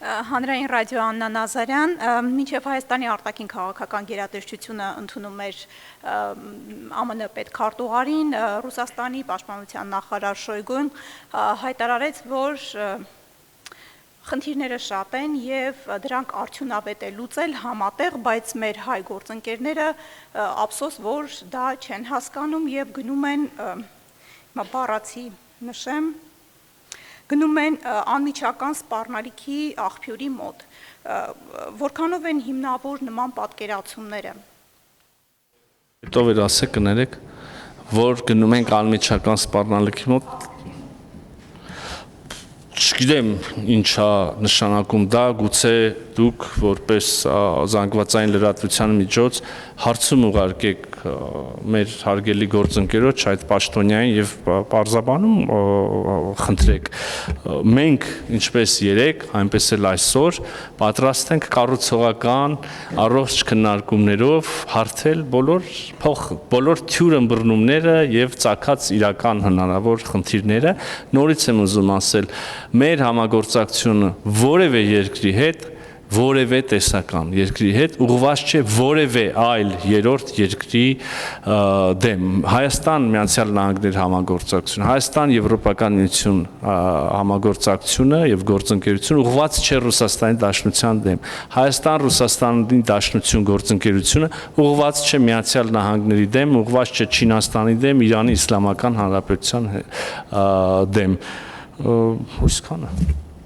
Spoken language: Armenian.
Հանրային ռադիո Աննա Նազարյան, մինչև Հայաստանի արտաքին քաղաքական գերատեսչությունը ընդունում էր ԱՄՆ պետքարտուղարին, Ռուսաստանի պաշտպանության նախարար Շոյգուն հայտարարեց, որ խնդիրները շատ են եւ դրանք արդյունավետ է լուծել համատեղ, բայց մեր հայ գործընկերները ափսոս, որ դա չեն հասկանում եւ գնում են բառացի նշեմ գնում են անմիջական սպառնալիքի աղբյուրի մոտ, որքանով են հիմնավոր նման պատկերացումները։ Հետո էր ասեք կներեք, որ գնում ենք անմիջական սպառնալիքի մոտ, չգիտեմ ինչա նշանակում դա, գուցե դուք որպես զանգվածային լրատվության միջոց հարցում ուղարկեք մեր հարգելի գործընկերոջ այդ պաշտոնյային եւ պարզաբանում խնդրեք մենք ինչպես երեք այնպես էլ այսօր պատրաստ ենք կառուցողական առողջ քննարկումներով հարթել բոլոր թյուր ըմբռնումները եւ ծագած իրական հնարավոր խնդիրները նորից եմ ուզում ասել մեր համագործակցությունը որևէ երկրի հետ որևէ տեսական երկրի հետ ուղղված չէ որևէ այլ երրորդ երկրի դեմ Հայաստան Միացյալ Նահանգներ համագործակցությունը Հայաստան Եվրոպական միություն համագործակցությունը եւ գործընկերությունը ուղղված չէ Ռուսաստանի Դաշնության դեմ Հայաստան Ռուսաստանի Դաշնություն գործընկերությունը ուղղված չէ Միացյալ Նահանգների դեմ ուղղված չէ Չինաստանի դեմ Իրանի Իսլամական Հանրապետության դեմ Ուսքանը